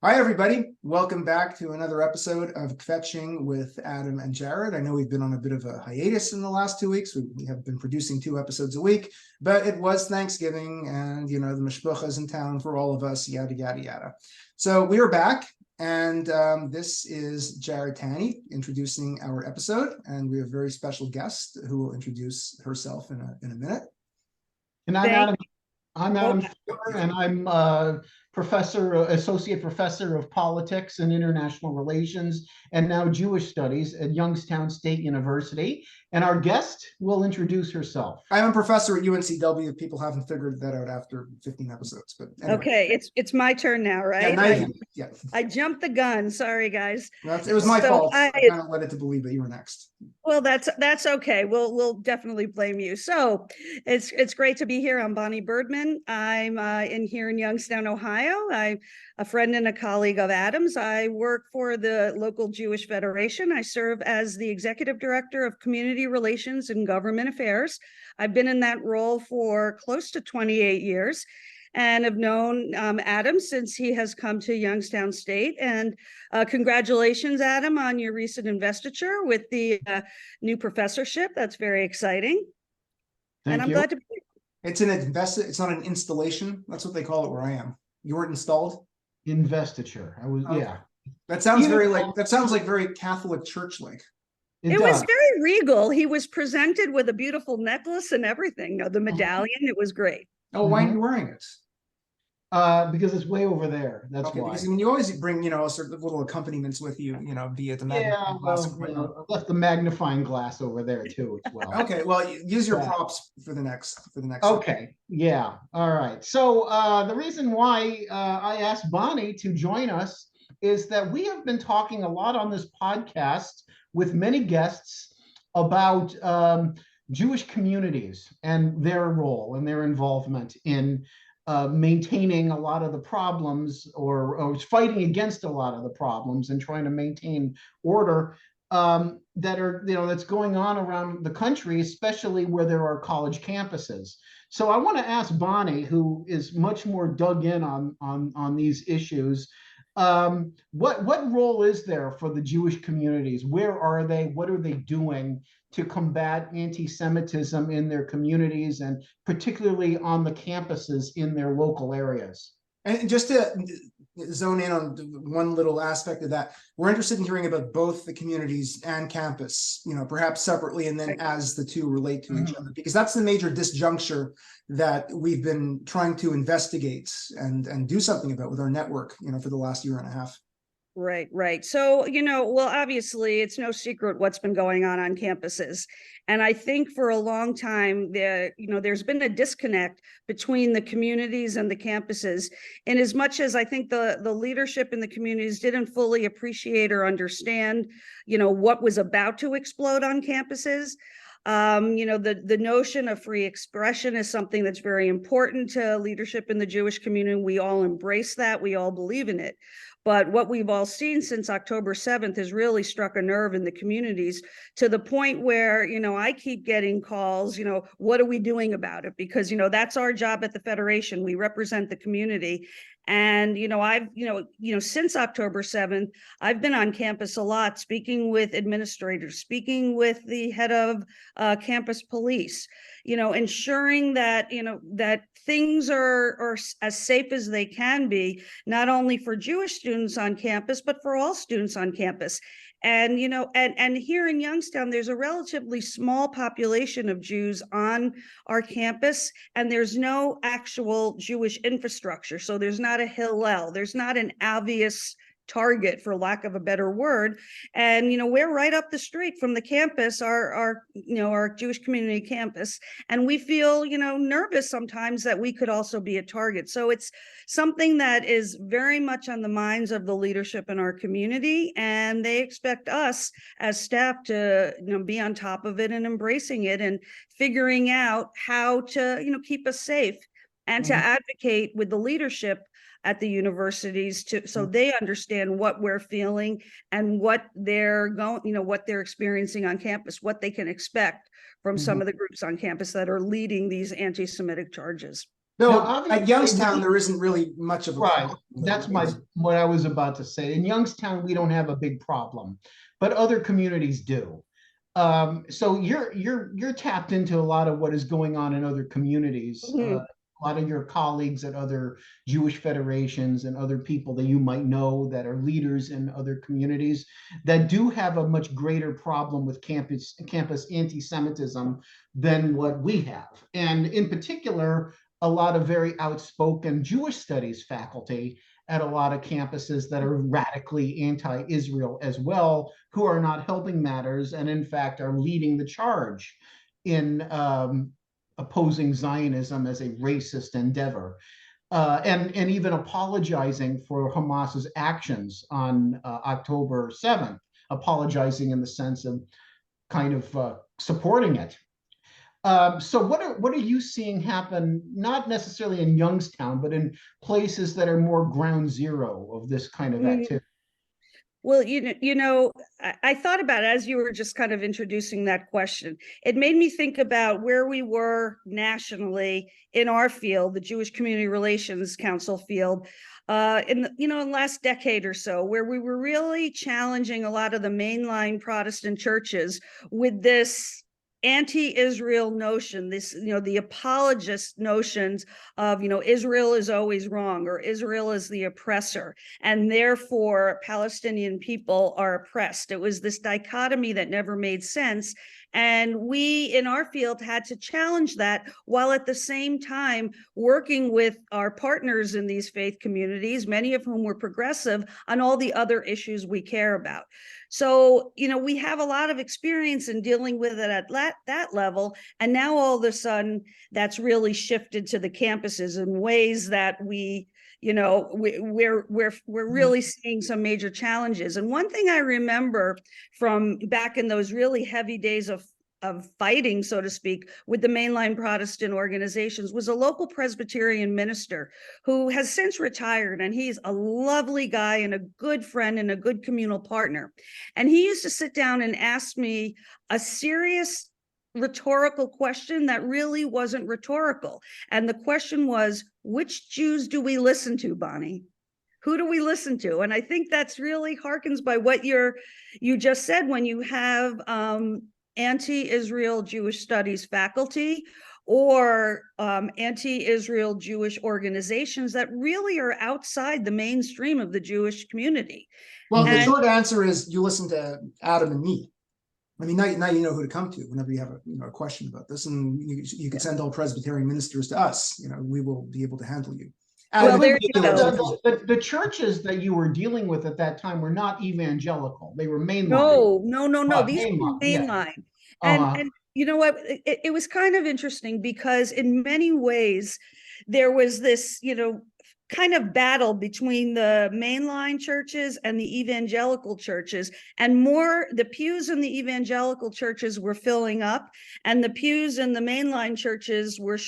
Hi, everybody. Welcome back to another episode of Kvetching with Adam and Jared. I know we've been on a bit of a hiatus in the last 2 weeks. We have been producing 2 episodes a week, but it was Thanksgiving and, the mishpucha is in town for all of us, yada, yada, yada. So we are back, and this is Jared Tanny introducing our episode, and we have a very special guest who will introduce herself in a minute. And I'm Adam Fuller, and I'm associate professor of politics and international relations, and now Jewish studies at Youngstown State University. And our guest will introduce herself. I'm a professor at UNCW. People haven't figured that out after 15 episodes, but anyway. Okay, it's my turn now, right? Yeah, I jumped the gun. Sorry, guys. It was my fault. I kind of led it to believe that you were next. Well, that's okay. We'll definitely blame you. So it's great to be here. I'm Bonnie Burdman. I'm here in Youngstown, Ohio. I'm a friend and a colleague of Adam's. I work for the local Jewish Federation. I serve as the executive director of community relations and government affairs. I've been in that role for close to 28 years. And have known Adam since he has come to Youngstown State. And congratulations, Adam, on your recent investiture with the new professorship. That's very exciting. Thank you. Glad to be here. It's not an installation. That's what they call it where I am. You weren't installed? Investiture. Yeah. That sounds like very Catholic church-like. It was very regal. He was presented with a beautiful necklace and everything. The medallion, it was great. Oh, why are you wearing it? Because it's way over there. That's why. Because you always bring, sort of little accompaniments with you, be it the magnifying glass. I left the magnifying glass over there too as well. Okay, well, use your props for the next. Okay, yeah, all right. So the reason why I asked Bonnie to join us is that we have been talking a lot on this podcast with many guests about Jewish communities and their role and their involvement in maintaining a lot of the problems or fighting against a lot of the problems and trying to maintain order that's going on around the country, especially where there are college campuses. So I want to ask Bonnie, who is much more dug in on these issues, what role is there for the Jewish communities? Where are they? What are they doing to combat anti-Semitism in their communities and particularly on the campuses in their local areas? And just to zone in on one little aspect of that, we're interested in hearing about both the communities and campus, perhaps separately and then as the two relate to each other, because that's the major disjuncture that we've been trying to investigate and do something about with our network, for the last year and a half. Right. So, well, obviously, it's no secret what's been going on campuses. And I think for a long time, there's been a disconnect between the communities and the campuses. And as much as I think the leadership in the communities didn't fully appreciate or understand, what was about to explode on campuses. The notion of free expression is something that's very important to leadership in the Jewish community. We all embrace that. We all believe in it. But what we've all seen since October 7th has really struck a nerve in the communities to the point where, I keep getting calls, what are we doing about it? Because, that's our job at the Federation. We represent the community. And, I've, since October 7th, I've been on campus a lot, speaking with administrators, speaking with the head of campus police, ensuring that, that things are as safe as they can be, not only for Jewish students on campus, but for all students on campus. And, and here in Youngstown, there's a relatively small population of Jews on our campus, and there's no actual Jewish infrastructure. So there's not a Hillel, there's not an obvious target, for lack of a better word. And, we're right up the street from the campus, our Jewish community campus. And we feel, nervous sometimes that we could also be a target. So it's something that is very much on the minds of the leadership in our community. And they expect us as staff to, be on top of it and embracing it and figuring out how to, keep us safe and to advocate with the leadership at the universities so they understand what we're feeling and what they're what they're experiencing on campus, what they can expect from some of the groups on campus that are leading these anti-Semitic charges. No, Now, at obviously, Youngstown, there isn't really much of a right. problem. That's what I was about to say. In Youngstown, we don't have a big problem, but other communities do. So you're tapped into a lot of what is going on in other communities. Mhm. A lot of your colleagues at other Jewish federations and other people that you might know that are leaders in other communities that do have a much greater problem with campus anti-Semitism than what we have. And in particular, a lot of very outspoken Jewish studies faculty at a lot of campuses that are radically anti-Israel as well, who are not helping matters and in fact are leading the charge in opposing Zionism as a racist endeavor. And even apologizing for Hamas's actions on October 7th, apologizing in the sense of kind of supporting it. So what are you seeing happen, not necessarily in Youngstown, but in places that are more ground zero of this kind of activity? Well, I thought about it as you were just kind of introducing that question. It made me think about where we were nationally in our field, the Jewish Community Relations Council field, in the last decade or so, where we were really challenging a lot of the mainline Protestant churches with this anti-Israel notion, this, the apologist notions of, Israel is always wrong, or Israel is the oppressor, and therefore Palestinian people are oppressed. It was this dichotomy that never made sense. And we in our field had to challenge that while at the same time working with our partners in these faith communities, many of whom were progressive, on all the other issues we care about. So, we have a lot of experience in dealing with it at that level. And now all of a sudden that's really shifted to the campuses in ways that we're really seeing some major challenges. And one thing I remember from back in those really heavy days of fighting, so to speak, with the mainline Protestant organizations was a local Presbyterian minister who has since retired, and he's a lovely guy and a good friend and a good communal partner. And he used to sit down and ask me a serious rhetorical question that really wasn't rhetorical. And the question was, which Jews do we listen to, Bonnie? Who do we listen to? And I think that's really harkens by what you just said, when you have anti-Israel Jewish studies faculty or anti-Israel Jewish organizations that really are outside the mainstream of the Jewish community. Well, the short answer is you listen to Adam and me. I mean, now you know who to come to whenever you have a question about this, and you can send all Presbyterian ministers to us. We will be able to handle you. Well, the churches that you were dealing with at that time were not evangelical; they were mainline. No. These were mainline, yeah. And you know what? It was kind of interesting because in many ways there was this, kind of battle between the mainline churches and the evangelical churches, and the pews in the evangelical churches were filling up and the pews in the mainline churches were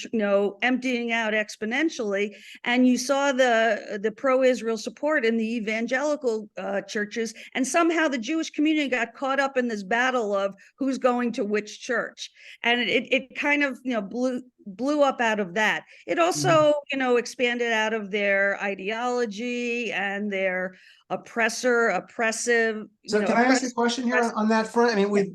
emptying out exponentially. And you saw the pro-Israel support in the evangelical churches, and somehow the Jewish community got caught up in this battle of who's going to which church, and it kind of blew up out of that. It also, expanded out of their ideology and their oppressive. So can I ask a question here on that front? I mean, we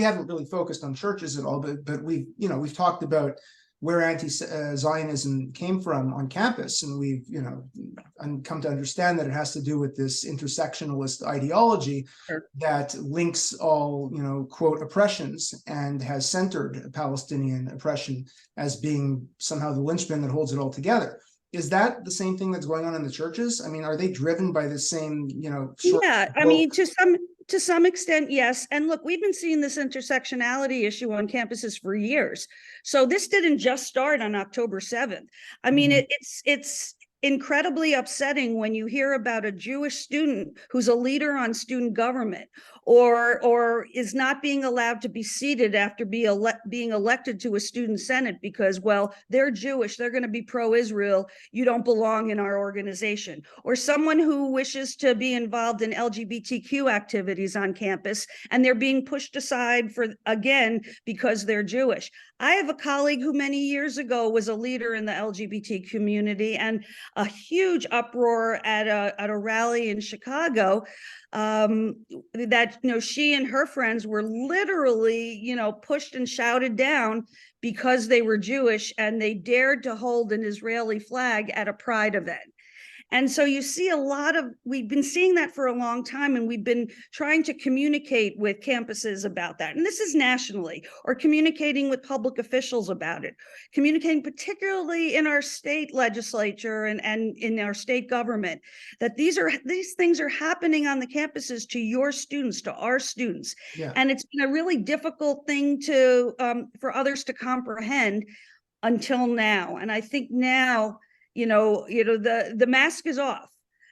haven't really focused on churches at all, but we've talked about where anti-Zionism came from on campus, and we've come to understand that it has to do with this intersectionalist ideology that links all quote oppressions and has centered Palestinian oppression as being somehow the linchpin that holds it all together. Is that the same thing that's going on in the churches? I mean, are they driven by the same yeah, I mean, to some extent, yes. And look, we've been seeing this intersectionality issue on campuses for years. So this didn't just start on October 7th. I mean, it's incredibly upsetting when you hear about a Jewish student who's a leader on student government, or is not being allowed to be seated after being elected to a student senate because, well, they're Jewish, they're going to be pro-Israel, you don't belong in our organization. Or someone who wishes to be involved in LGBTQ activities on campus and they're being pushed aside again because they're Jewish. I have a colleague who many years ago was a leader in the LGBT community, and a huge uproar at a rally in Chicago, that, she and her friends were literally, pushed and shouted down because they were Jewish and they dared to hold an Israeli flag at a pride event. And so you see we've been seeing that for a long time, and we've been trying to communicate with campuses about that. And this is nationally, or communicating with public officials about it, communicating particularly in our state legislature and in our state government, that these things are happening on the campuses to your students, to our students. Yeah. And it's been a really difficult thing for others to comprehend until now. And I think now, the mask is off.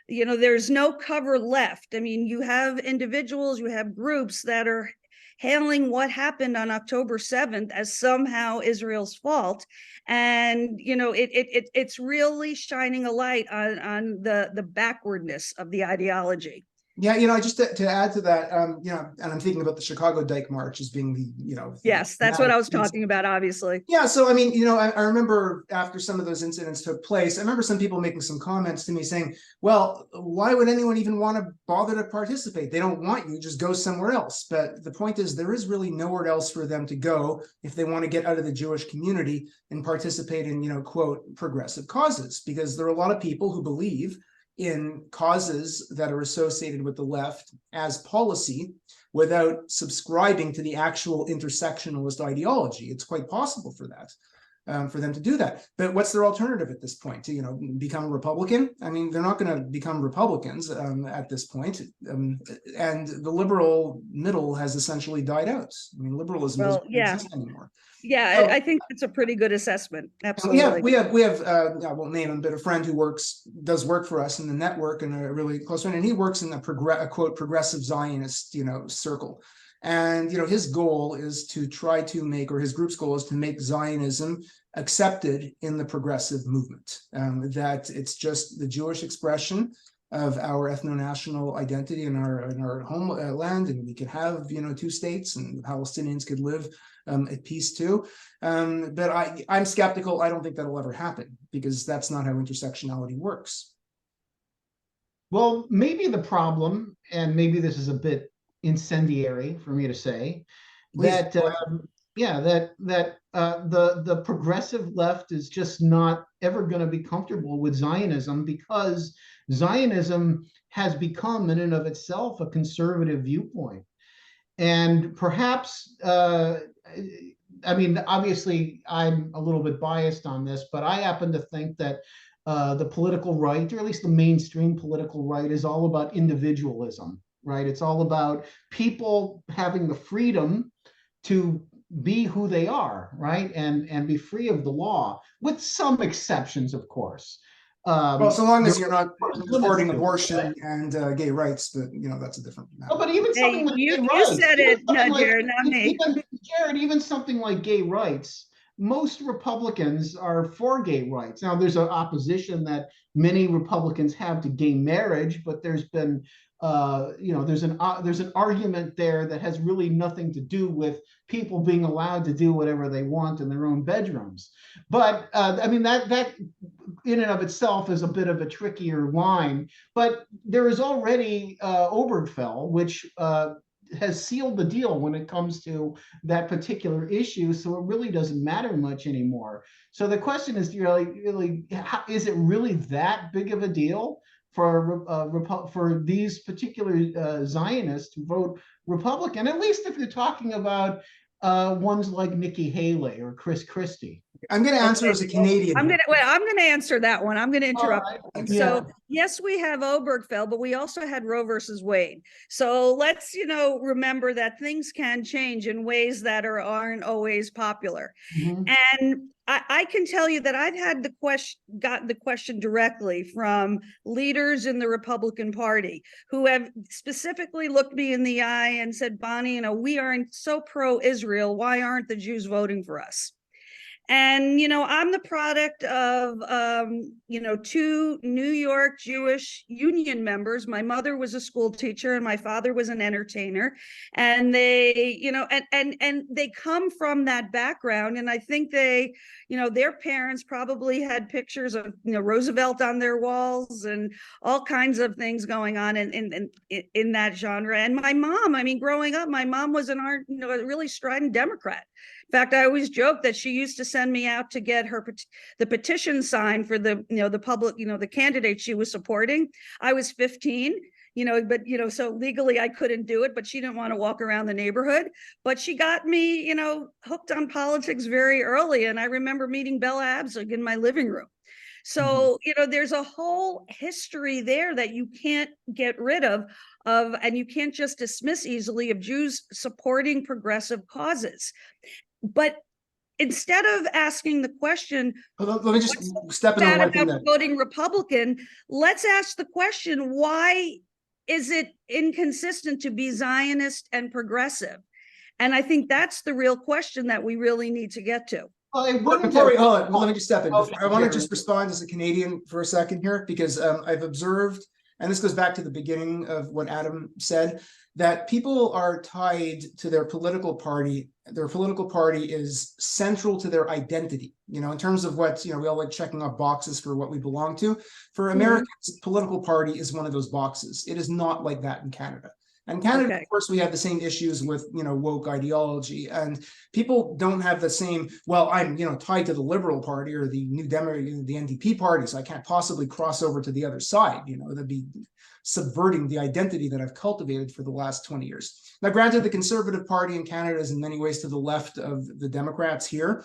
There's no cover left. I mean, you have individuals, you have groups that are hailing what happened on October 7th as somehow Israel's fault. And, it's really shining a light on the backwardness of the ideology. Yeah, just to add to that, and I'm thinking about the Chicago Dyke March as being the, yes, that's what I was talking about, obviously. Yeah, so I mean, I remember after some of those incidents took place, I remember some people making some comments to me saying, well, why would anyone even want to bother to participate? They don't want you, just go somewhere else. But the point is, there is really nowhere else for them to go if they want to get out of the Jewish community and participate in, quote, progressive causes, because there are a lot of people who believe in causes that are associated with the left as policy without subscribing to the actual intersectionalist ideology. It's quite possible for that, for them to do that. But what's their alternative at this point? To, become a Republican? I mean, they're not going to become Republicans at this point. And the liberal middle has essentially died out. I mean, liberalism doesn't exist anymore. Yeah, I think it's a pretty good assessment. Absolutely. We have I won't name him, but a friend who does work for us in the network, and a really close friend, and he works in a quote progressive Zionist, circle. And his goal is to try to make, or his group's goal is to make Zionism accepted in the progressive movement. That it's just the Jewish expression of our ethno-national identity in our homeland, and we could have two states, and the Palestinians could live at peace too. But I'm skeptical. I don't think that'll ever happen, because that's not how intersectionality works. Well, maybe the problem, and maybe this is a bit incendiary for me to say, that the progressive left is just not ever going to be comfortable with Zionism, because Zionism has become in and of itself a conservative viewpoint. And perhaps, I mean, obviously I'm a little bit biased on this, but I happen to think that the political right, or at least the mainstream political right, is all about individualism, right? It's all about people having the freedom to be who they are, right? And be free of the law, with some exceptions, of course. Well, so long as you're not supporting abortion and gay rights, but that's a different matter. Oh, but even something like gay rights. You said it, Jared, not me. Jared, even something like gay rights, most Republicans are for gay rights. Now, there's an opposition that many Republicans have to gay marriage, but there's been, there's an argument there that has really nothing to do with people being allowed to do whatever they want in their own bedrooms. But I mean, that in and of itself is a bit of a trickier line. But there is already Obergefell, which has sealed the deal when it comes to that particular issue, so it really doesn't matter much anymore. So the question is, is it really that big of a deal for these particular Zionists to vote Republican? At least if you're talking about ones like Nikki Haley or Chris Christie, I'm going to answer as a Canadian. I'm going to answer that one. I'm going to interrupt. Right. So yes, we have Obergefell, but we also had Roe versus Wade. So let's, remember that things can change in ways that aren't always popular. And I can tell you that I've had gotten the question directly from leaders in the Republican Party who have specifically looked me in the eye and said, Bonnie, we aren't so pro-Israel. Why aren't the Jews voting for us? And, I'm the product of, two New York Jewish union members. My mother was a school teacher and my father was an entertainer. And they, and they come from that background. And I think they, their parents probably had pictures of, Roosevelt on their walls and all kinds of things going on in that genre. And my mom, growing up, my mom was a really strident Democrat. In fact, I always joke that she used to send me out to get the petition signed for the public, the candidate she was supporting. I was 15, but so legally I couldn't do it, but she didn't want to walk around the neighborhood. But she got me, hooked on politics very early. And I remember meeting Bella Abzug in my living room. So, there's a whole history there that you can't get rid of, and you can't just dismiss easily, of Jews supporting progressive causes. But instead of asking the question, let me just step in on one thing about voting Republican, let's ask the question, why is it inconsistent to be Zionist and progressive? And I think that's the real question that we really need to get to. Let me just step in. I want to just respond as a Canadian for a second here, because I've observed, and this goes back to the beginning of what Adam said, that people are tied to their political party. Their political party is central to their identity, in terms of what, we all like checking off boxes for what we belong to. For Americans, political party is one of those boxes. It is not like that in Canada. And Canada, of course, we have the same issues with, woke ideology, and people don't have the same, well, I'm, tied to the Liberal Party or the New Democrat, the NDP party, so I can't possibly cross over to the other side. That'd be subverting the identity that I've cultivated for the last 20 years. Now, granted, the Conservative Party in Canada is in many ways to the left of the Democrats here.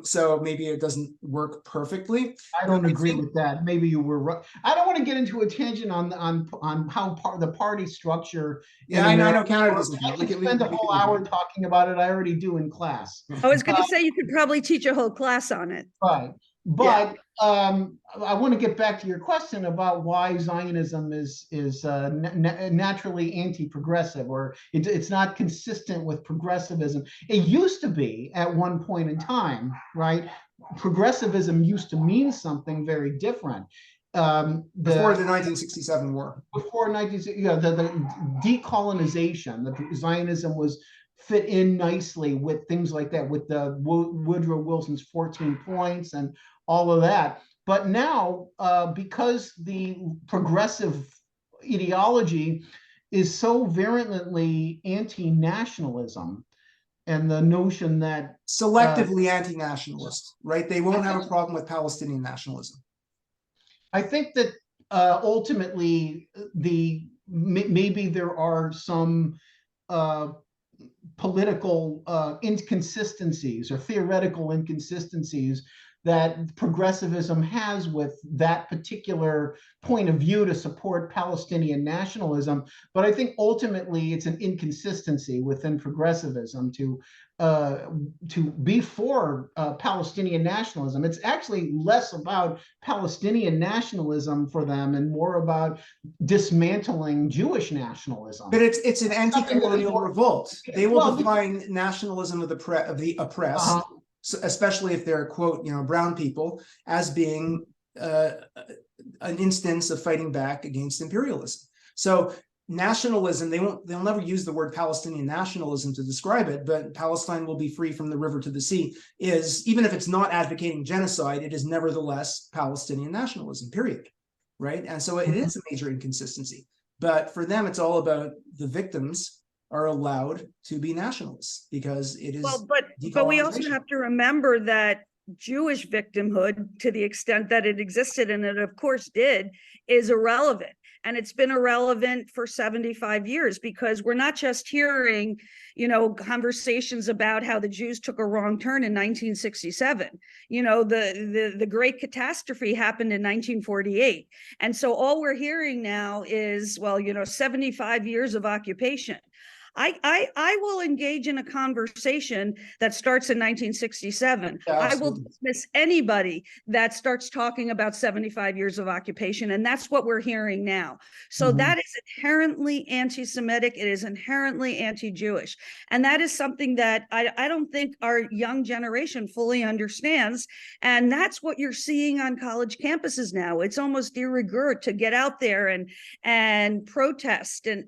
So maybe it doesn't work perfectly. I don't agree with that. Maybe you were right. I don't want to get into a tangent on how the party structure. Yeah, I know Canada doesn't. I could spend a whole hour talking about it. I already do in class. I was going to say you could probably teach a whole class on it. Right. But I want to get back to your question about why Zionism is naturally anti-progressive, or it's not consistent with progressivism. It used to be at one point in time, right? Progressivism used to mean something very different. Before the 1967 war. Before the decolonization, the Zionism was fit in nicely with things like that, with the Woodrow Wilson's 14 points and all of that. But now, because the progressive ideology is so virulently anti-nationalism, and the notion that selectively anti-nationalist, right? They won't have a problem with Palestinian nationalism. I think that ultimately maybe there are some political inconsistencies or theoretical inconsistencies that progressivism has with that particular point of view to support Palestinian nationalism. But I think ultimately it's an inconsistency within progressivism to be for Palestinian nationalism. It's actually less about Palestinian nationalism for them and more about dismantling Jewish nationalism. But it's an anti-colonial revolt. They will define nationalism of the oppressed, especially if they're, quote, brown people, as being an instance of fighting back against imperialism. So nationalism, they'll never use the word Palestinian nationalism to describe it, but Palestine will be free from the river to the sea is, even if it's not advocating genocide, it is nevertheless Palestinian nationalism, period. Right? And so it is a major inconsistency. But for them, it's all about the victims are allowed to be nationalists because it is. Well, but we also have to remember that Jewish victimhood, to the extent that it existed, and it of course did, is irrelevant. And it's been irrelevant for 75 years because we're not just hearing, conversations about how the Jews took a wrong turn in 1967. The great catastrophe happened in 1948. And so all we're hearing now is, 75 years of occupation. I will engage in a conversation that starts in 1967. I will dismiss anybody that starts talking about 75 years of occupation, and that's what we're hearing now. So that is inherently anti-Semitic. It is inherently anti-Jewish, and that is something that I don't think our young generation fully understands. And that's what you're seeing on college campuses now. It's almost de rigueur to get out there and protest, and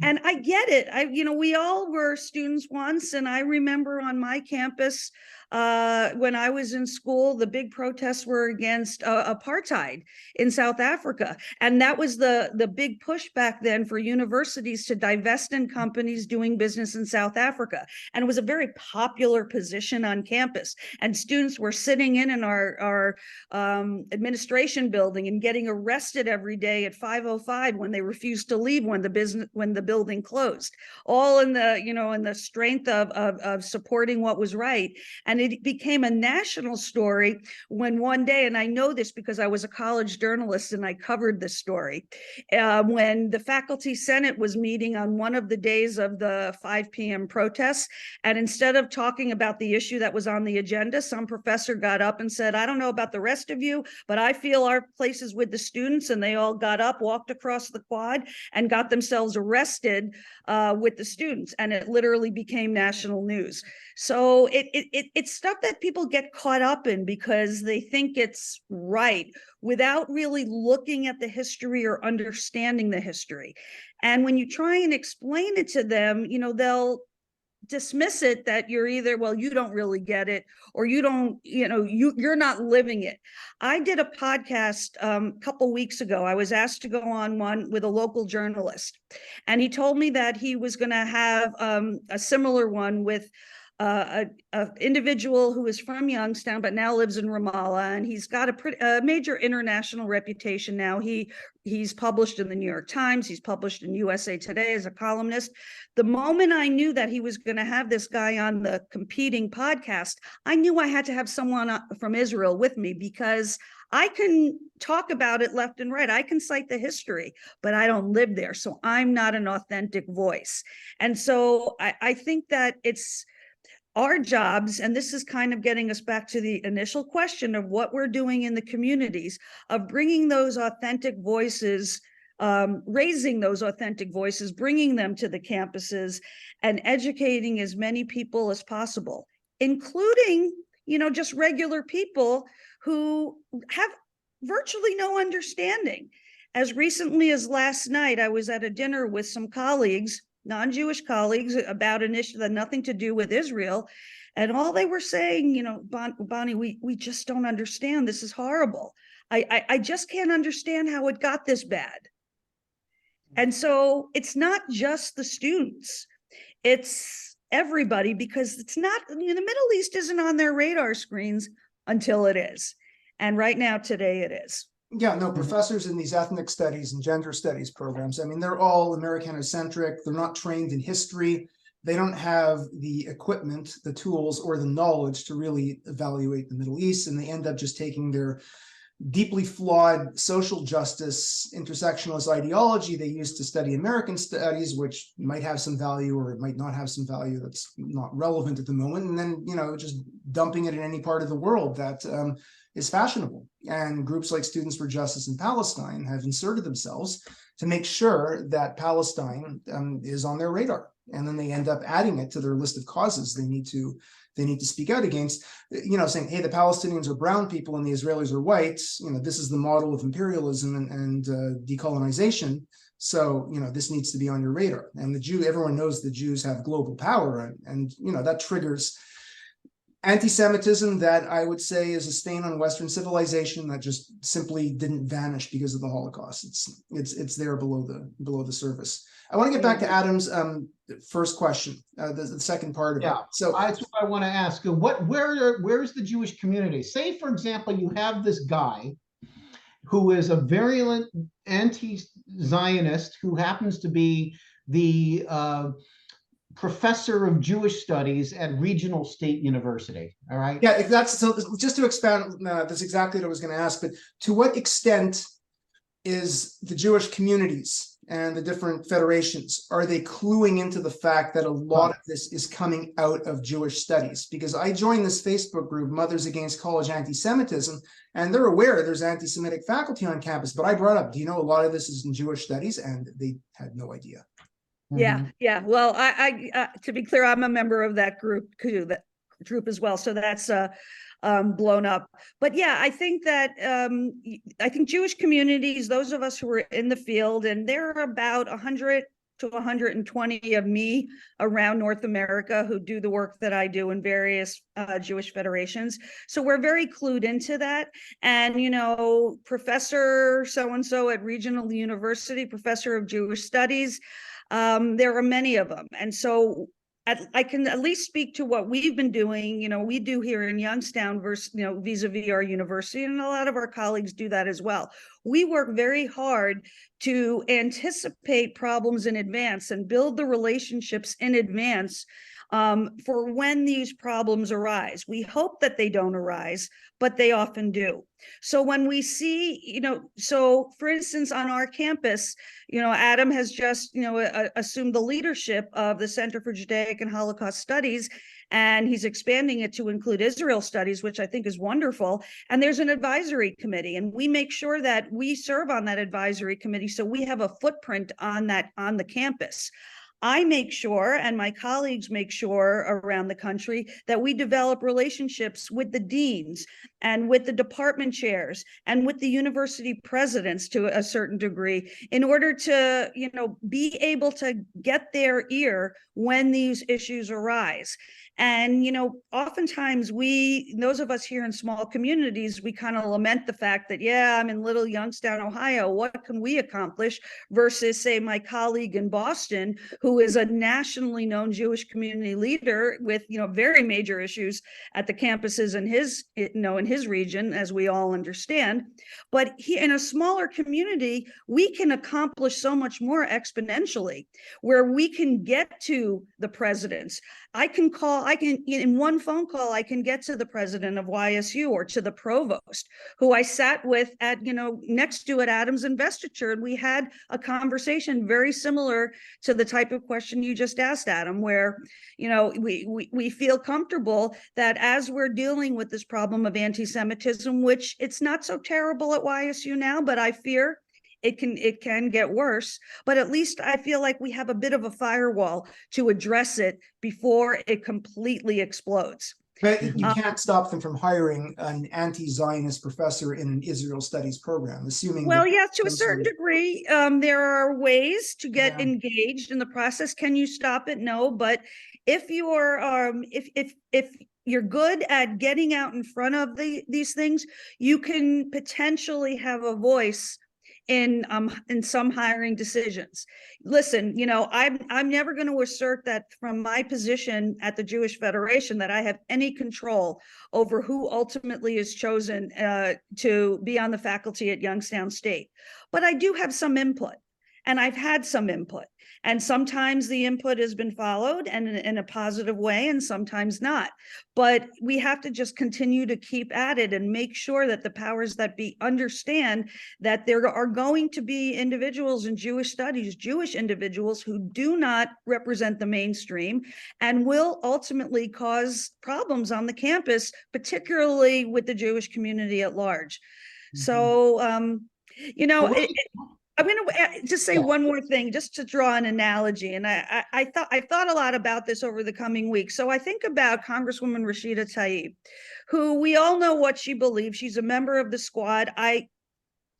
I get it. We all were students once, and I remember on my campus when I was in school, the big protests were against apartheid in South Africa. And that was the big push back then for universities to divest in companies doing business in South Africa. And it was a very popular position on campus. And students were sitting in our administration building and getting arrested every day at 5:05 when they refused to leave when the building closed, all in the strength of supporting what was right. And it became a national story when one day, and I know this because I was a college journalist and I covered this story, when the faculty senate was meeting on one of the days of the 5 p.m. protests, and instead of talking about the issue that was on the agenda, some professor got up and said, "I don't know about the rest of you, but I feel our place is with the students." And they all got up, walked across the quad, and got themselves arrested with the students, and it literally became national news. So it's stuff that people get caught up in because they think it's right without really looking at the history or understanding the history. And when you try and explain it to them, they'll dismiss it that you're either, well, you don't really get it, or you don't, you're not living it. I did a podcast a couple weeks ago. I was asked to go on one with a local journalist, and he told me that he was going to have a similar one with an individual who is from Youngstown but now lives in Ramallah, and he's got a major international reputation now. He's published in the New York Times. He's published in USA Today as a columnist. The moment I knew that he was going to have this guy on the competing podcast, I knew I had to have someone from Israel with me, because I can talk about it left and right. I can cite the history, but I don't live there. So I'm not an authentic voice. And so I think that it's our jobs, and this is kind of getting us back to the initial question of what we're doing in the communities, of bringing those authentic voices, raising those authentic voices, bringing them to the campuses, and educating as many people as possible, including, just regular people who have virtually no understanding. As recently as last night, I was at a dinner with some colleagues, non-Jewish colleagues, about an issue that had nothing to do with Israel. And all they were saying, Bonnie, we just don't understand. This is horrible. I just can't understand how it got this bad. And so it's not just the students, it's everybody, because it's not, the Middle East isn't on their radar screens until it is. And right now, today it is. Yeah, no, professors in these ethnic studies and gender studies programs, I mean, they're all Americanocentric. They're not trained in history. They don't have the equipment, the tools, or the knowledge to really evaluate the Middle East. And they end up just taking their deeply flawed social justice intersectionalist ideology they used to study American studies, which might have some value or it might not have some value that's not relevant at the moment. And then, just dumping it in any part of the world that is fashionable. And groups like Students for Justice in Palestine have inserted themselves to make sure that Palestine is on their radar. And then they end up adding it to their list of causes they need to speak out against, saying, hey, the Palestinians are brown people and the Israelis are white. This is the model of imperialism and decolonization. So, this needs to be on your radar. And everyone knows the Jews have global power, and that triggers anti-Semitism that I would say is a stain on Western civilization that just simply didn't vanish because of the Holocaust. It's there below the surface. I want to get back to Adam's first question, the second part of it. So that's what I want to ask. Where's the Jewish community? Say, for example, you have this guy who is a virulent Zionist who happens to be the professor of Jewish studies at Regional State University. All right. Yeah, that's so. Just to expand, that's exactly what I was going to ask. But to what extent is the Jewish communities and the different federations, are they cluing into the fact that a lot of this is coming out of Jewish studies? Because I joined this Facebook group, Mothers Against College Anti-Semitism, and they're aware there's anti-Semitic faculty on campus. But I brought up, do you know a lot of this is in Jewish studies? And they had no idea. Yeah, yeah. Well, I to be clear, I'm a member of that group too, that group as well. So that's blown up. But yeah, I think that I think Jewish communities, those of us who are in the field, and there are about 100 to 120 of me around North America who do the work that I do in various Jewish federations. So we're very clued into that. And, you know, Professor so-and-so at Regional University, Professor of Jewish Studies, there are many of them. And so I can at least speak to what we've been doing, you know, we do here in Youngstown versus, you know, vis-a-vis our university, and a lot of our colleagues do that as well. We work very hard to anticipate problems in advance and build the relationships in advance for when these problems arise. We hope that they don't arise, but they often do. So when we see, you know, so for instance, on our campus, you know, Adam has just, you know, assumed the leadership of the Center for Judaic and Holocaust Studies, and he's expanding it to include Israel studies, which I think is wonderful. And there's an advisory committee, and we make sure that we serve on that advisory committee so we have a footprint on that, on the campus. I make sure, and my colleagues make sure around the country, that we develop relationships with the deans and with the department chairs and with the university presidents to a certain degree in order to, you know, be able to get their ear when these issues arise. And, you know, oftentimes those of us here in small communities, we kind of lament the fact that, yeah, I'm in little Youngstown, Ohio. What can we accomplish versus, say, my colleague in Boston, who is a nationally known Jewish community leader with, you know, very major issues at the campuses in his, you know, in his region, as we all understand. But in a smaller community, we can accomplish so much more exponentially, where we can get to the presidents. In one phone call, I can get to the president of YSU or to the provost, who I sat with at, you know, next to at Adam's investiture. And we had a conversation very similar to the type of question you just asked, Adam, where, you know, we feel comfortable that as we're dealing with this problem of anti-Semitism, which it's not so terrible at YSU now, but I fear it can get worse, but at least I feel like we have a bit of a firewall to address it before it completely explodes. But you can't stop them from hiring an anti-Zionist professor in an Israel studies program, assuming. Well, yes, to a certain degree, there are ways to get engaged in the process. Can you stop it? No, but if you're if you're good at getting out in front of these things, you can potentially have a voice in some hiring decisions. Listen, you know, I'm never going to assert that from my position at the Jewish Federation that I have any control over who ultimately is chosen to be on the faculty at Youngstown State. But I do have some input, and I've had some input. And sometimes the input has been followed and in a positive way, and sometimes not. But we have to just continue to keep at it and make sure that the powers that be understand that there are going to be individuals in Jewish studies, Jewish individuals who do not represent the mainstream and will ultimately cause problems on the campus, particularly with the Jewish community at large. Mm-hmm. So, you know, I'm going to just say one more thing, just to draw an analogy. And I thought a lot about this over the coming weeks. So I think about Congresswoman Rashida Tlaib, who we all know what she believes. She's a member of the squad.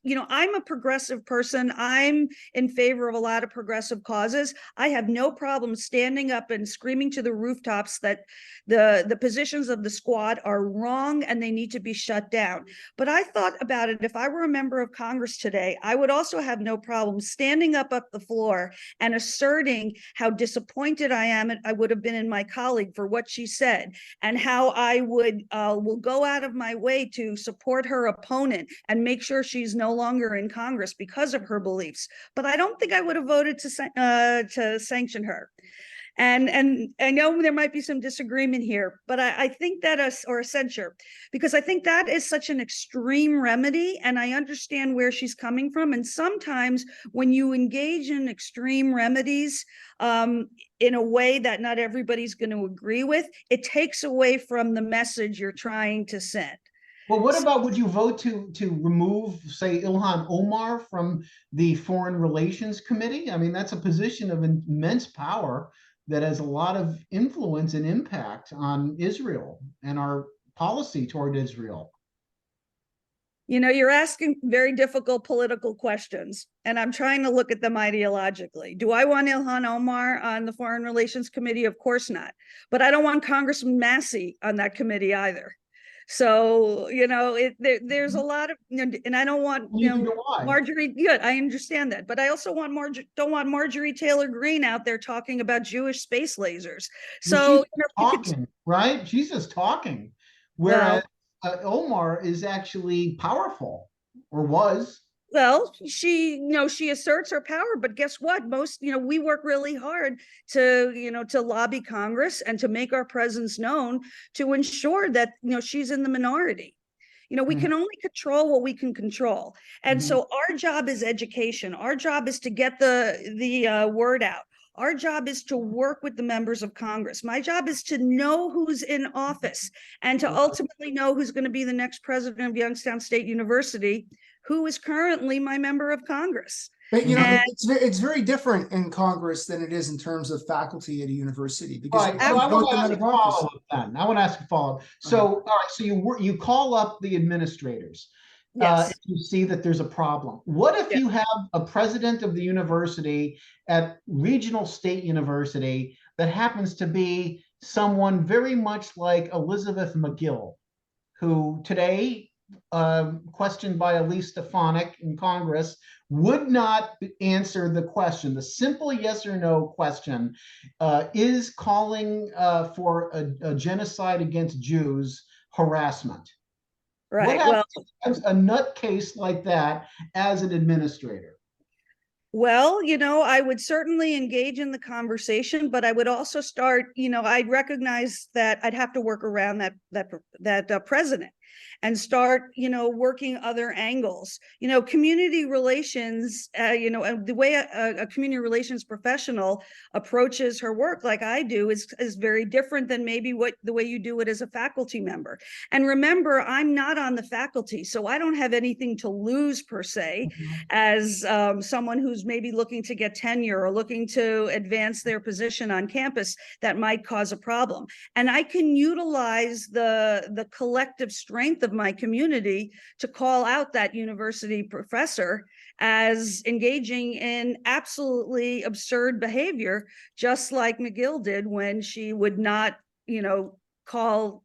You know, I'm a progressive person. I'm in favor of a lot of progressive causes. I have no problem standing up and screaming to the rooftops that the positions of the squad are wrong and they need to be shut down. But I thought about it. If I were a member of Congress today, I would also have no problem standing up the floor and asserting how disappointed I would have been in my colleague for what she said, and how I will go out of my way to support her opponent and make sure she's no no longer in Congress because of her beliefs. But I don't think I would have voted to sanction her. And I know there might be some disagreement here, but I think that or a censure, because I think that is such an extreme remedy, and I understand where she's coming from. And sometimes when you engage in extreme remedies in a way that not everybody's going to agree with, it takes away from the message you're trying to send. Well, what about, would you vote to remove, say, Ilhan Omar from the Foreign Relations Committee? I mean, that's a position of immense power that has a lot of influence and impact on Israel and our policy toward Israel. You know, you're asking very difficult political questions, and I'm trying to look at them ideologically. Do I want Ilhan Omar on the Foreign Relations Committee? Of course not. But I don't want Congressman Massey on that committee either. So, you know, there's a lot of, and I don't want, Marjorie, good, I understand that. But I also don't want Marjorie Taylor Greene out there talking about Jewish space lasers. So, talking, right? She's just talking. Whereas Omar is actually powerful, or was. Well, she asserts her power, but guess what? We work really hard to lobby Congress and to make our presence known to ensure that, she's in the minority. We can only control what we can control. And so our job is education. Our job is to get the word out. Our job is to work with the members of Congress. My job is to know who's in office and to ultimately know who's going to be the next president of Youngstown State University, who is currently my member of Congress. But it's very different in Congress than it is in terms of faculty at a university. Because I want to ask a follow-up then. I want to ask a follow-up. So, all right, so you call up the administrators. Yes. You see that there's a problem. What if you have a president of the university at Regional State University that happens to be someone very much like Elizabeth McGill, who today, questioned by Elise Stefanik in Congress, would not answer the question, the simple yes or no question, is calling for a genocide against Jews harassment? Right. What happens a nutcase like that as an administrator? Well, I would certainly engage in the conversation, but I would also start, I'd recognize that I'd have to work around that president and start, working other angles. Community relations, and the way a community relations professional approaches her work, like I do, is very different than maybe the way you do it as a faculty member. And remember, I'm not on the faculty, so I don't have anything to lose per se, as someone who's maybe looking to get tenure or looking to advance their position on campus that might cause a problem. And I can utilize the collective strength of my community to call out that university professor as engaging in absolutely absurd behavior, just like McGill did when she would not, call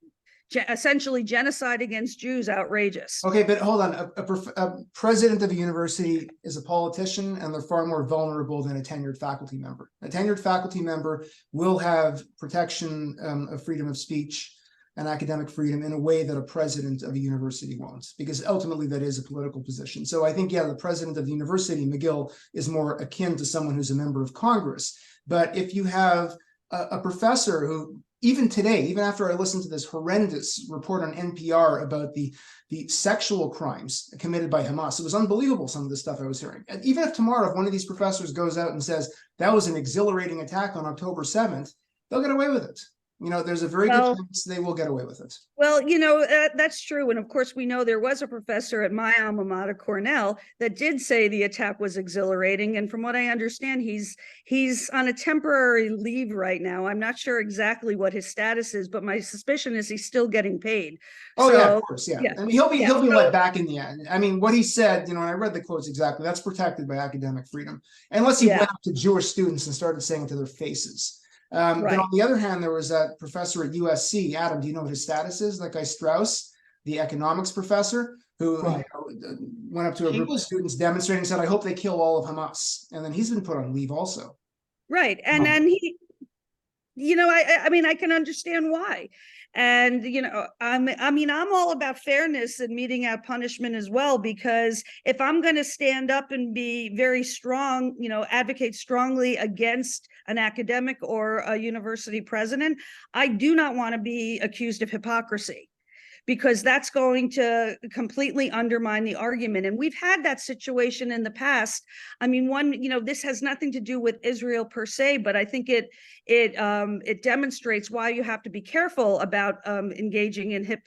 essentially genocide against Jews outrageous. Okay, but hold on. A president of a university is a politician, and they're far more vulnerable than a tenured faculty member. A tenured faculty member will have protection of freedom of speech and academic freedom in a way that a president of a university won't, because ultimately that is a political position. So I think, the president of the university, McGill, is more akin to someone who's a member of Congress. But if you have a professor who, even today, even after I listened to this horrendous report on NPR about the sexual crimes committed by Hamas, it was unbelievable, some of the stuff I was hearing. And even if tomorrow, if one of these professors goes out and says that was an exhilarating attack on October 7th, they'll get away with it. There's a very good chance they will get away with it. Well, that's true. And of course, we know there was a professor at my alma mater, Cornell, that did say the attack was exhilarating. And from what I understand, he's on a temporary leave right now. I'm not sure exactly what his status is, but my suspicion is he's still getting paid. Oh, so, yeah, of course. Yeah. I mean, he'll be let back in the end. I mean, what he said, I read the quotes exactly. That's protected by academic freedom, unless he went up to Jewish students and started saying it to their faces. But on the other hand, there was that professor at USC, Adam, do you know what his status is? That guy Strauss, the economics professor, who went up to a group of students demonstrating and said, I hope they kill all of Hamas. And then he's been put on leave also. Right. And then he, I mean, I can understand why. And, I mean, I'm all about fairness and meting out punishment as well, because if I'm going to stand up and be very strong, advocate strongly against an academic or a university president, I do not want to be accused of hypocrisy, because that's going to completely undermine the argument. And we've had that situation in the past. I mean, this has nothing to do with Israel per se, but I think it demonstrates why you have to be careful about engaging in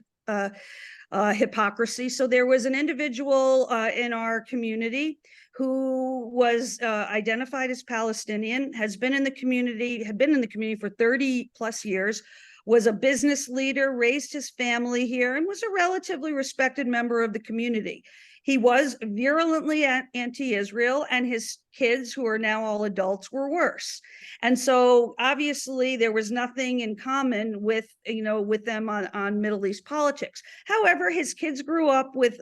hypocrisy. So there was an individual in our community who was identified as Palestinian, had been in the community for 30 plus years, was a business leader, raised his family here, and was a relatively respected member of the community. He was virulently anti-Israel, and his kids, who are now all adults, were worse. And so obviously there was nothing in common with them on Middle East politics. However, his kids grew up with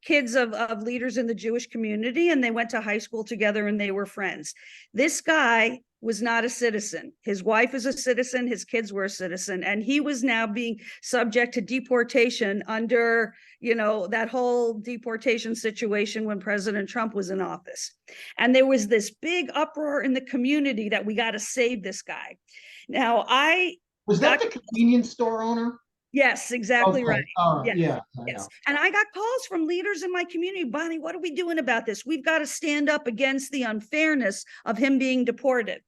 kids of leaders in the Jewish community, and they went to high school together and they were friends. This guy was not a citizen. His wife is a citizen, his kids were a citizen, and he was now being subject to deportation under, that whole deportation situation when President Trump was in office. And there was this big uproar in the community that we got to save this guy. Now, was that the convenience store owner? Yes, exactly. Okay. Right. Yes. Yeah. Yes. And I got calls from leaders in my community. Bonnie, what are we doing about this? We've got to stand up against the unfairness of him being deported.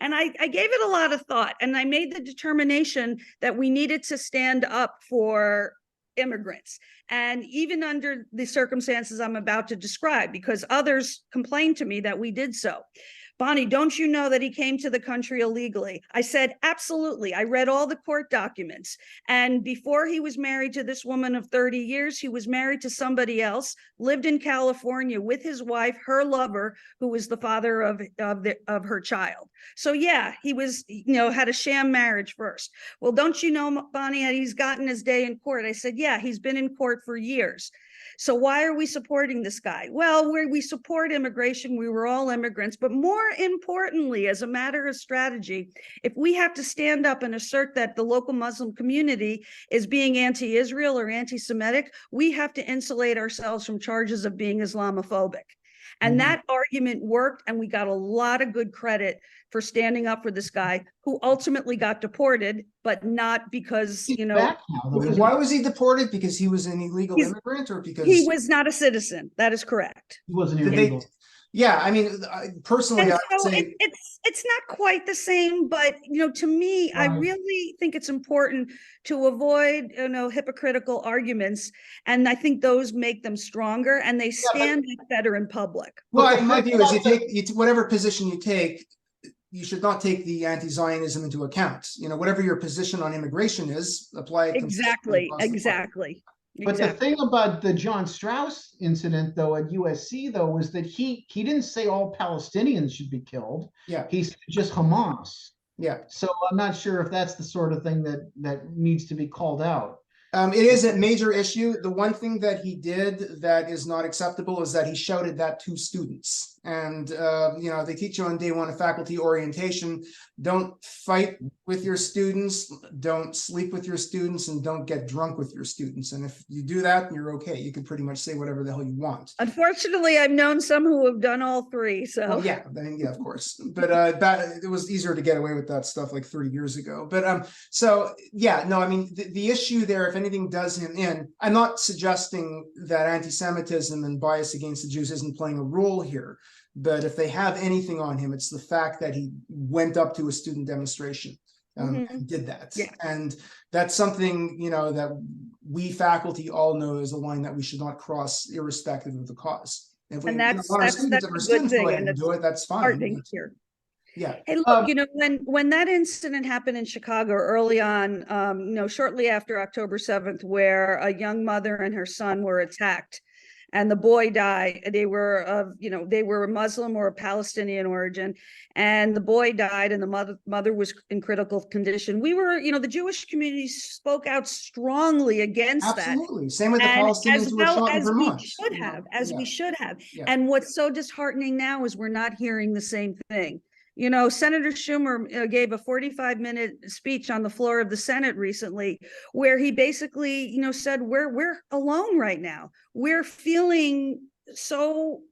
And I gave it a lot of thought, and I made the determination that we needed to stand up for immigrants. And even under the circumstances I'm about to describe, because others complained to me that we did so. Bonnie, don't you know that he came to the country illegally? I said, absolutely. I read all the court documents. And before he was married to this woman of 30 years, he was married to somebody else, lived in California with his wife, her lover, who was the father of her child. So yeah, he was, had a sham marriage first. Well, don't you know, Bonnie, he's gotten his day in court? I said, yeah, he's been in court for years. So why are we supporting this guy? Well, we support immigration. We were all immigrants. But more importantly, as a matter of strategy, if we have to stand up and assert that the local Muslim community is being anti-Israel or anti-Semitic, we have to insulate ourselves from charges of being Islamophobic. And that argument worked, and we got a lot of good credit for standing up for this guy, who ultimately got deported, but not because, Why was he deported? Because he was an illegal immigrant, or because he was not a citizen? That is correct. He wasn't illegal. Yeah, I mean, personally, I would say it's not quite the same, but to me, I really think it's important to avoid hypocritical arguments, and I think those make them stronger, and they stand better in public. Well, my view is, you take whatever position you take, you should not take the anti-Zionism into account. Whatever your position on immigration is, apply it exactly. But the thing about the John Strauss incident, though, at USC, though, was that he didn't say all Palestinians should be killed. Yeah. He said just Hamas. Yeah. So I'm not sure if that's the sort of thing that needs to be called out. It is a major issue. The one thing that he did that is not acceptable is that he shouted that to students. And, they teach you on day one of faculty orientation, don't fight with your students, don't sleep with your students, and don't get drunk with your students. And if you do that, you're okay. You can pretty much say whatever the hell you want. Unfortunately, I've known some who have done all three. So well, yeah, of course. But it was easier to get away with that stuff like 30 years ago. But so yeah, no, I mean, the issue there, if anything does him in, I'm not suggesting that anti-Semitism and bias against the Jews isn't playing a role here. But if they have anything on him, it's the fact that he went up to a student demonstration and did that. Yeah. And that's something, that we faculty all know is a line that we should not cross, irrespective of the cause. If we want our students to go ahead and do it, that's fine. Here. Yeah. Hey, look, when that incident happened in Chicago early on, shortly after October 7th, where a young mother and her son were attacked, and the boy died. They were Muslim or Palestinian origin, and the boy died, and the mother was in critical condition. We were, the Jewish community spoke out strongly against that. Absolutely. Same with the Palestinians who were shot in Vermont. We should have. Yeah. And what's so disheartening now is we're not hearing the same thing. You know, Senator Schumer gave a 45-minute speech on the floor of the Senate recently, where he basically, you know, said we're alone right now. We're feeling so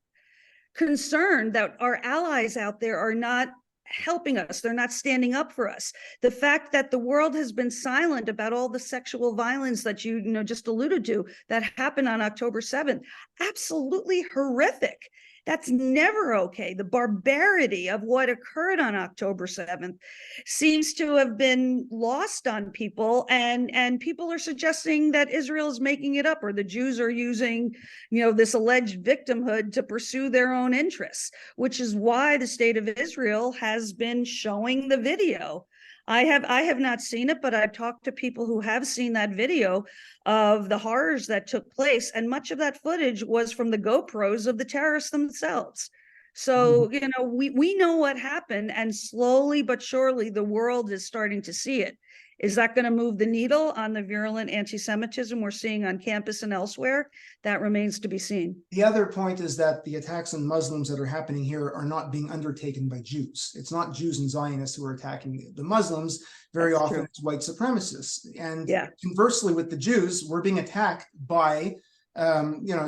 concerned that our allies out there are not helping us. They're not standing up for us. The fact that the world has been silent about all the sexual violence that you know just alluded to that happened on October 7th, absolutely horrific. That's never okay. The barbarity of what occurred on October 7th seems to have been lost on people, and people are suggesting that Israel is making it up, or the Jews are using, you know, this alleged victimhood to pursue their own interests, which is why the state of Israel has been showing the video. I have not seen it, but I've talked to people who have seen that video of the horrors that took place, and much of that footage was from the GoPros of the terrorists themselves. So, you know, we know what happened, and slowly but surely the world is starting to see it. Is that going to move the needle on the virulent anti-Semitism we're seeing on campus and elsewhere? That remains to be seen. The other point is that the attacks on Muslims that are happening here are not being undertaken by Jews. It's not Jews and Zionists who are attacking the Muslims. Very That's often true. it's white supremacists. And Yeah. conversely, with the Jews, we're being attacked by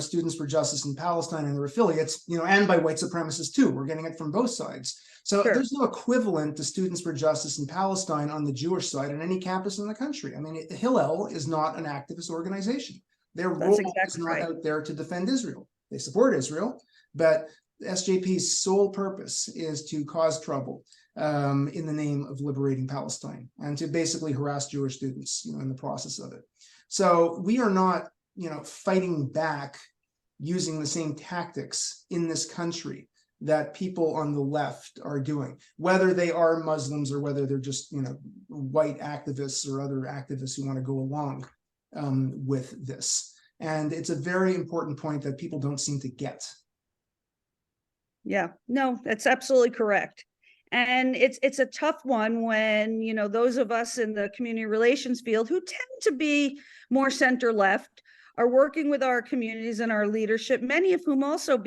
Students for Justice in Palestine and their affiliates, and by white supremacists too. We're getting it from both sides. So Sure. there's no equivalent to Students for Justice in Palestine on the Jewish side on any campus in the country. I mean, Hillel is not an activist organization. Their That's role is exactly not right. out there to defend Israel. They support Israel, but SJP's sole purpose is to cause trouble in the name of liberating Palestine and to basically harass Jewish students, in the process of it. So we are not, fighting back using the same tactics in this country that people on the left are doing, whether they are Muslims or whether they're just, white activists or other activists who want to go along with this. And it's a very important point that people don't seem to get. Yeah, no, that's absolutely correct. And it's a tough one when, those of us in the community relations field who tend to be more center left are working with our communities and our leadership, many of whom also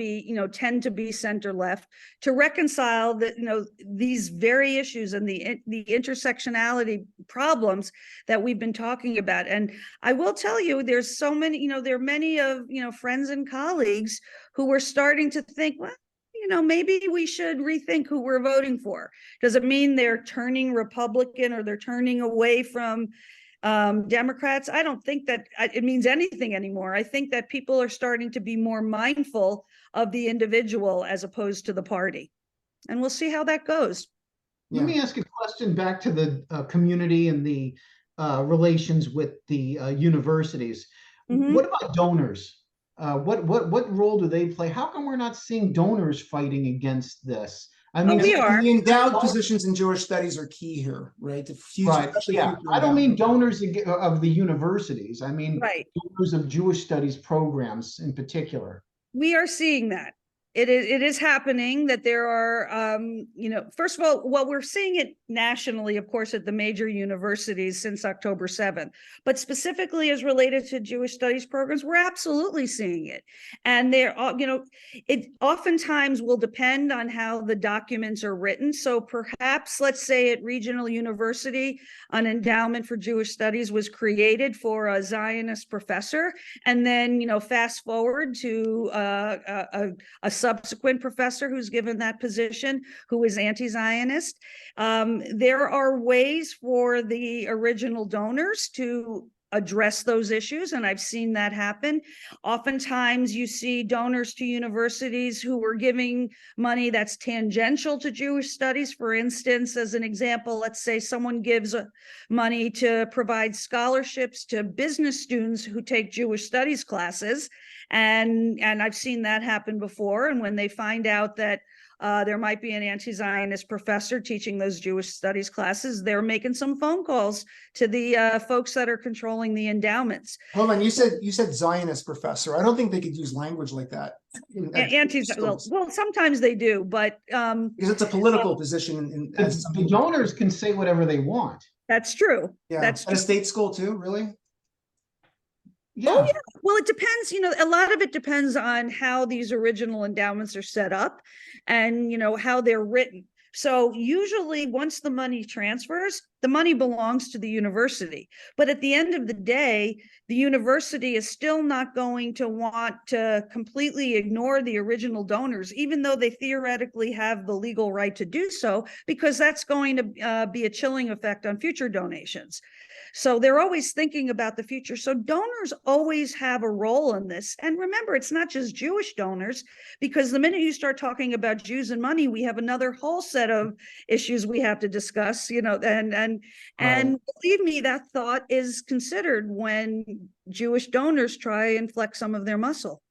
tend to be center left, to reconcile that, these very issues and the intersectionality problems that we've been talking about. And I will tell you, there's so many, there are many of, friends and colleagues who are starting to think, well, maybe we should rethink who we're voting for. Does it mean they're turning Republican or they're turning away from Democrats? I don't think that it means anything anymore. I think that people are starting to be more mindful of the individual as opposed to the party. And we'll see how that goes. Let me ask a question back to the community and the relations with the universities. Mhm. What about donors? What role do they play? How come we're not seeing donors fighting against this? I mean, we are. The endowed positions in Jewish studies are key here, right? Right. Yeah. I don't mean donors of the universities. I mean Right. donors of Jewish studies programs in particular. We are seeing that. It is happening that there are, first of all, well, we're seeing it nationally, of course, at the major universities since October 7th, but specifically as related to Jewish studies programs, we're absolutely seeing it. And they're, it oftentimes will depend on how the documents are written. So perhaps, let's say at Regional University, an endowment for Jewish studies was created for a Zionist professor. And then, fast forward to a subsequent professor who's given that position, who is anti-Zionist. There are ways for the original donors to address those issues, and I've seen that happen. Oftentimes you see donors to universities who are giving money that's tangential to Jewish studies. For instance, as an example, let's say someone gives money to provide scholarships to business students who take Jewish studies classes, and I've seen that happen before. And when they find out that there might be an anti-Zionist professor teaching those Jewish studies classes, they're making some phone calls to the folks that are controlling the endowments. Hold on, you said Zionist professor. I don't think they could use language like that. Well, sometimes they do, but because it's a political position. The donors can say whatever they want. That's true. Yeah, that's at a state school too, really? Yeah. Oh, yeah. Well, it depends. A lot of it depends on how these original endowments are set up and, how they're written. So usually once the money transfers, the money belongs to the university. But at the end of the day, the university is still not going to want to completely ignore the original donors, even though they theoretically have the legal right to do so, because that's going to be a chilling effect on future donations. So they're always thinking about the future. So donors always have a role in this. And remember, it's not just Jewish donors, because the minute you start talking about Jews and money, we have another whole set of issues we have to discuss, and believe me, that thought is considered when Jewish donors try and flex some of their muscle.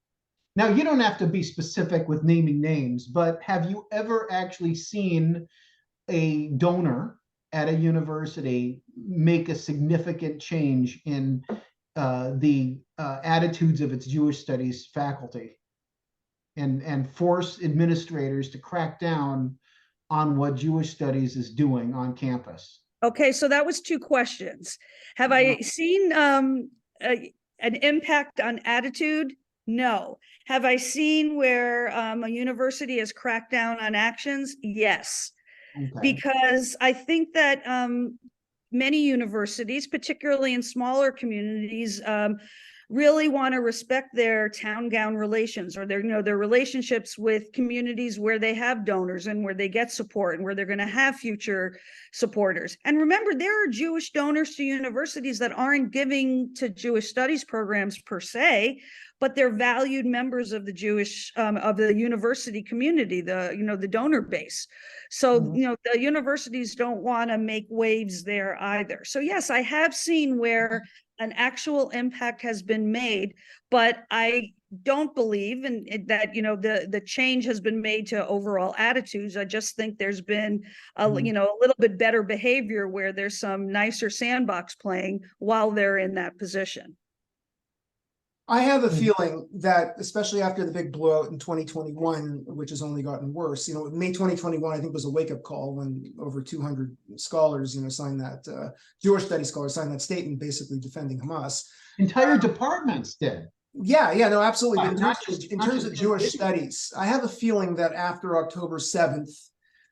Now, you don't have to be specific with naming names, but have you ever actually seen a donor at a university make a significant change in the attitudes of its Jewish studies faculty and force administrators to crack down on what Jewish studies is doing on campus? Okay, so that was two questions. Have I seen an impact on attitude? No. Have I seen where a university has cracked down on actions? Yes. Okay. Because I think that many universities, particularly in smaller communities, really want to respect their town gown relations, or their relationships with communities where they have donors and where they get support and where they're going to have future supporters. And remember, there are Jewish donors to universities that aren't giving to Jewish studies programs per se, but they're valued members of the Jewish of the university community, the donor base. So the universities don't want to make waves there either. So yes, I have seen where an actual impact has been made, but I don't believe that the change has been made to overall attitudes. I just think there's been a little bit better behavior where there's some nicer sandbox playing while they're in that position. I have a feeling that, especially after the big blowout in 2021, which has only gotten worse, May 2021, I think, was a wake-up call when over 200 scholars, signed that, Jewish studies scholars signed that statement basically defending Hamas. Entire departments did. Yeah, no, absolutely. Right, In terms of Jewish studies, I have a feeling that after October 7th,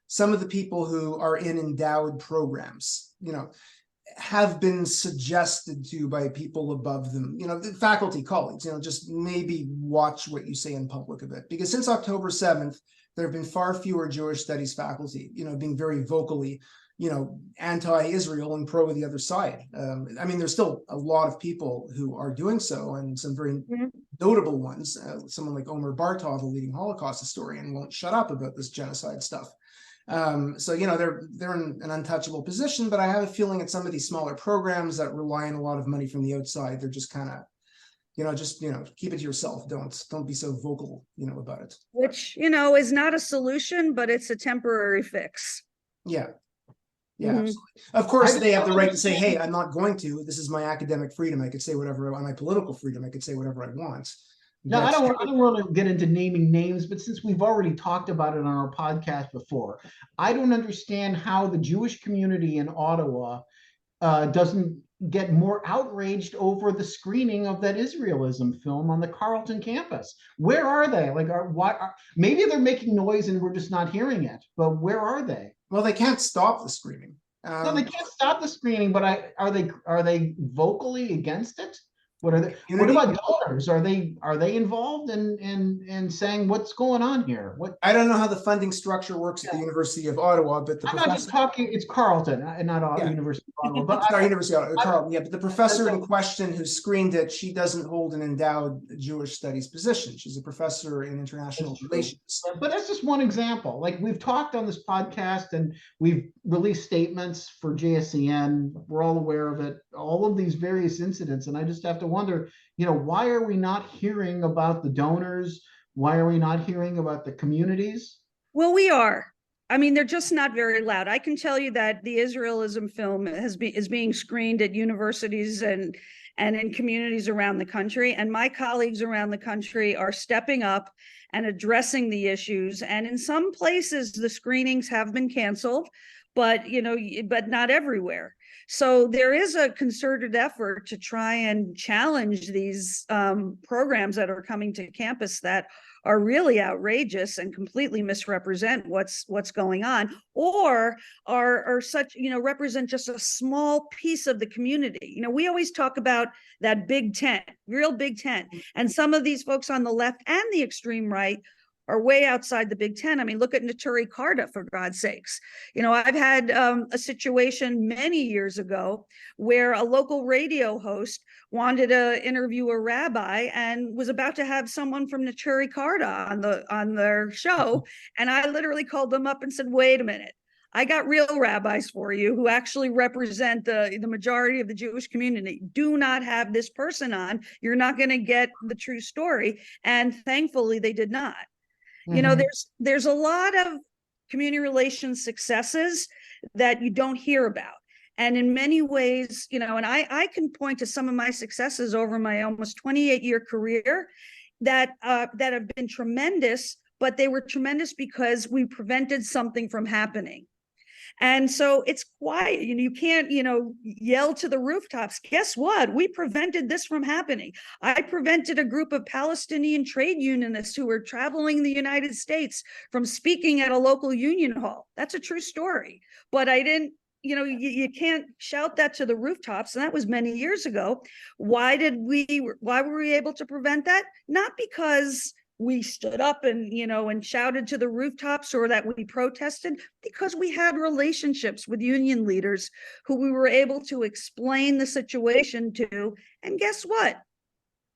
some of the people who are in endowed programs, have been suggested to by people above them, the faculty, colleagues, just maybe watch what you say in public a bit. Because since October 7th, there have been far fewer Jewish studies faculty, being very vocally, anti-Israel and pro the other side. I mean, there's still a lot of people who are doing so, and some very notable ones. Someone like Omer Bartov, a leading Holocaust historian, won't shut up about this genocide stuff. So they're in an untouchable position, but I have a feeling at some of these smaller programs that rely on a lot of money from the outside, they're just kind of keep it to yourself. Don't be so vocal about it, which is not a solution, but it's a temporary fix. Yeah, absolutely. Of course, they have the right to say, hey, I'm not going to. This is my academic freedom. I could say whatever, on my political freedom, I could say whatever I want. No, I don't want to get into naming names, but since we've already talked about it on our podcast before, I don't understand how the Jewish community in Ottawa doesn't get more outraged over the screening of that Israelism film on the Carleton campus. Where are they? Maybe they're making noise and we're just not hearing it, but where are they? Well, they can't stop the screening. No, they can't stop the screening, but are they vocally against it? What are they? What about donors? Are they involved in saying what's going on here? I don't know how the funding structure works at the University of Ottawa, but I'm not just talking. It's Carleton, not University of Ottawa. But University of Ottawa, Carleton. Yeah, but the professor in question who screened it, she doesn't hold an endowed Jewish studies position. She's a professor in international relations. But that's just one example. Like, we've talked on this podcast and we've released statements for JSCN. We're all aware of it. All of these various incidents, and I just have to wonder, why are we not hearing about the donors? Why are we not hearing about the communities? Well, we are. I mean, they're just not very loud. I can tell you that the Israelism film is being screened at universities and in communities around the country. And my colleagues around the country are stepping up and addressing the issues. And in some places, the screenings have been canceled, but not everywhere. So there is a concerted effort to try and challenge these programs that are coming to campus that are really outrageous and completely misrepresent what's going on, or are such, represent just a small piece of the community. We always talk about that big tent, real big tent, and some of these folks on the left and the extreme right are way outside the Big Ten. I mean, look at Naturi Carta, for God's sakes. I've had a situation many years ago where a local radio host wanted to interview a rabbi and was about to have someone from Naturi Carta on their show. And I literally called them up and said, wait a minute. I got real rabbis for you who actually represent the majority of the Jewish community. Do not have this person on. You're not going to get the true story. And thankfully, they did not. There's a lot of community relations successes that you don't hear about. And in many ways, and I can point to some of my successes over my almost 28-year career that have been tremendous, but they were tremendous because we prevented something from happening. And so it's quiet. You can't, yell to the rooftops. Guess what? We prevented this from happening. I prevented a group of Palestinian trade unionists who were traveling the United States from speaking at a local union hall. That's a true story. But I didn't, you can't shout that to the rooftops. And that was many years ago. Why were we able to prevent that? Not because we stood up and, and shouted to the rooftops or that we protested, because we had relationships with union leaders who we were able to explain the situation to. And guess what?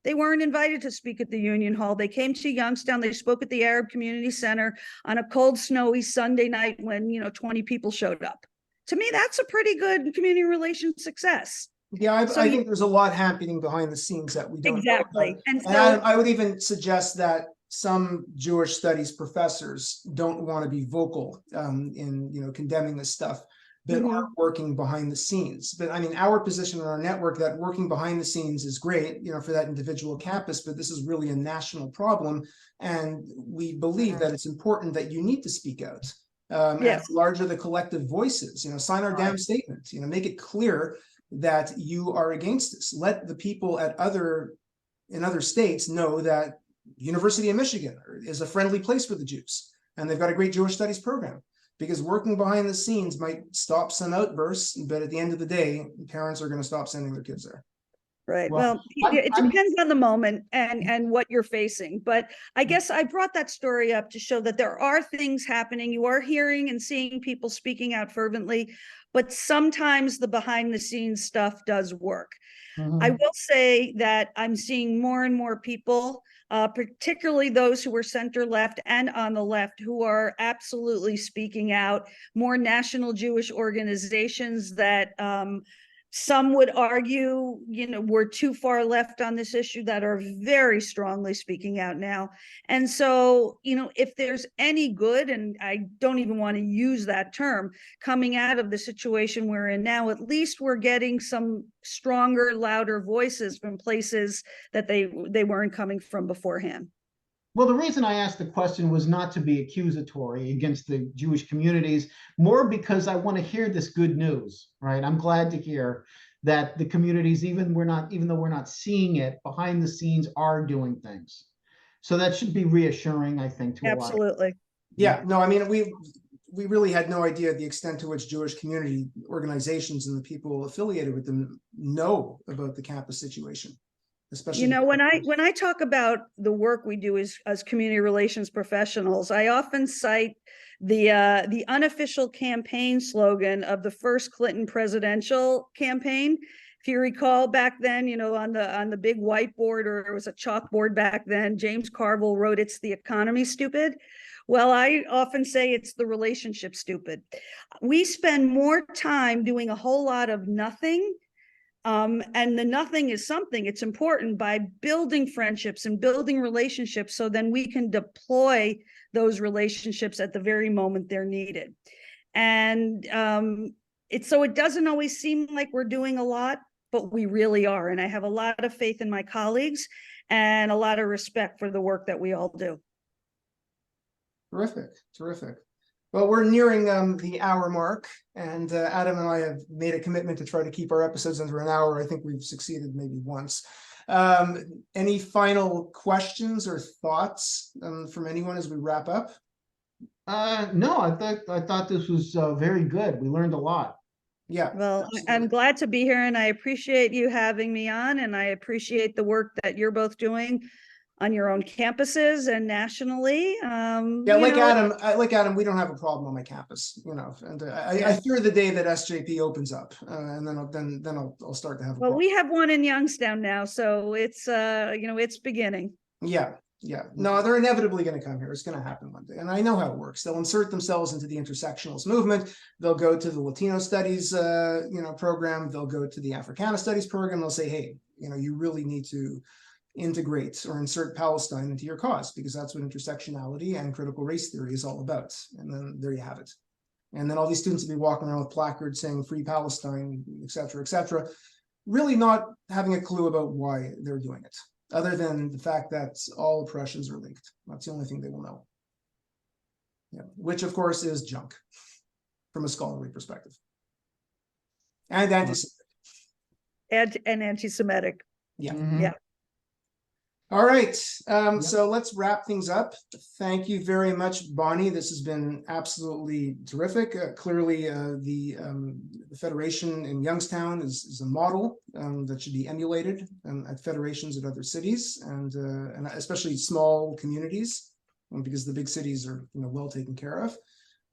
They weren't invited to speak at the union hall. They came to Youngstown. They spoke at the Arab Community Center on a cold, snowy Sunday night when, 20 people showed up. To me, that's a pretty good community relations success. Yeah, I think there's a lot happening behind the scenes that we don't exactly. know about. And I would even suggest that some Jewish studies professors don't want to be vocal in condemning this stuff, but are working behind the scenes. But I mean, our position in our network that working behind the scenes is great, for that individual campus, but this is really a national problem, and we believe that it's important that you need to speak out. Yes. And larger the collective voices, sign our damn statement, make it clear that you are against this. Let the people in other states know that University of Michigan is a friendly place for the Jews, and they've got a great Jewish studies program, because working behind the scenes might stop some outbursts, but at the end of the day, parents are going to stop sending their kids there. Right. Well, it depends on the moment and what you're facing. But I guess I brought that story up to show that there are things happening. You are hearing and seeing people speaking out fervently, but sometimes the behind the scenes stuff does work. I will say that I'm seeing more and more people, particularly those who are center left and on the left, who are absolutely speaking out, more national Jewish organizations that some would argue, we're too far left on this issue, that are very strongly speaking out now. And so, if there's any good, and I don't even want to use that term, coming out of the situation we're in now, at least we're getting some stronger, louder voices from places that they weren't coming from beforehand. Well, the reason I asked the question was not to be accusatory against the Jewish communities, more because I want to hear this good news, right? I'm glad to hear that the communities, even though we're not seeing it, behind the scenes are doing things. So that should be reassuring, I think, to absolutely. A lot. Yeah, no, I mean, we really had no idea the extent to which Jewish community organizations and the people affiliated with them know about the campus situation. Especially, when I talk about the work we do as community relations professionals, I often cite the unofficial campaign slogan of the first Clinton presidential campaign. If you recall back then, on the big whiteboard, or it was a chalkboard back then, James Carville wrote, "It's the economy, stupid." Well, I often say it's the relationship, stupid. We spend more time doing a whole lot of nothing. And the nothing is something, it's important, by building friendships and building relationships, so then we can deploy those relationships at the very moment they're needed. And it doesn't always seem like we're doing a lot, but we really are. And I have a lot of faith in my colleagues and a lot of respect for the work that we all do. Terrific. Well, we're nearing the hour mark, and Adam and I have made a commitment to try to keep our episodes under an hour. I think we've succeeded maybe once. Any final questions or thoughts from anyone as we wrap up? No, I thought this was very good. We learned a lot. Yeah. Well, I'm absolutely. glad to be here, and I appreciate you having me on, and I appreciate the work that you're both doing on your own campuses and nationally. Yeah, You like know, Adam, we don't have a problem on my campus, and I fear the day that SJP opens up, and then I'll start to have a well, problem. we have one in Youngstown now, so it's it's beginning. Yeah, yeah. No, they're inevitably going to come here. It's going to happen one day. And I know how it works. They'll insert themselves into the intersectionalist movement. They'll go to the Latino studies, program. They'll go to the Africana studies program. They'll say, hey, you really need to integrate or insert Palestine into your cause, because that's what intersectionality and critical race theory is all about. And then there you have it. And then all these students will be walking around with placards saying free Palestine, et cetera, really not having a clue about why they're doing it, other than the fact that all oppressions are linked. That's the only thing they will know. Yeah, which of course is junk from a scholarly perspective. And anti-Semitic. And anti-Semitic. Yeah. Mhm. Yeah. All right. Yep. So let's wrap things up. Thank you very much, Bonnie. This has been absolutely terrific. Clearly, the Federation in Youngstown is a model that should be emulated at federations at other cities, and especially small communities, because the big cities are well taken care of.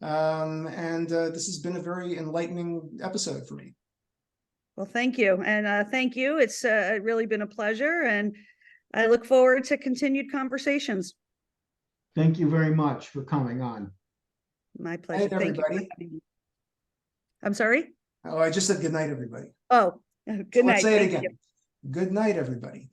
This has been a very enlightening episode for me. Well, thank you. And thank you. It's really been a pleasure. And I look forward to continued conversations. Thank you very much for coming on. My pleasure. Good night, Thank you for everybody. having me. I'm sorry? Oh, I just said good night, everybody. Oh, good Let's night. say it Thank again. you. Good night, everybody.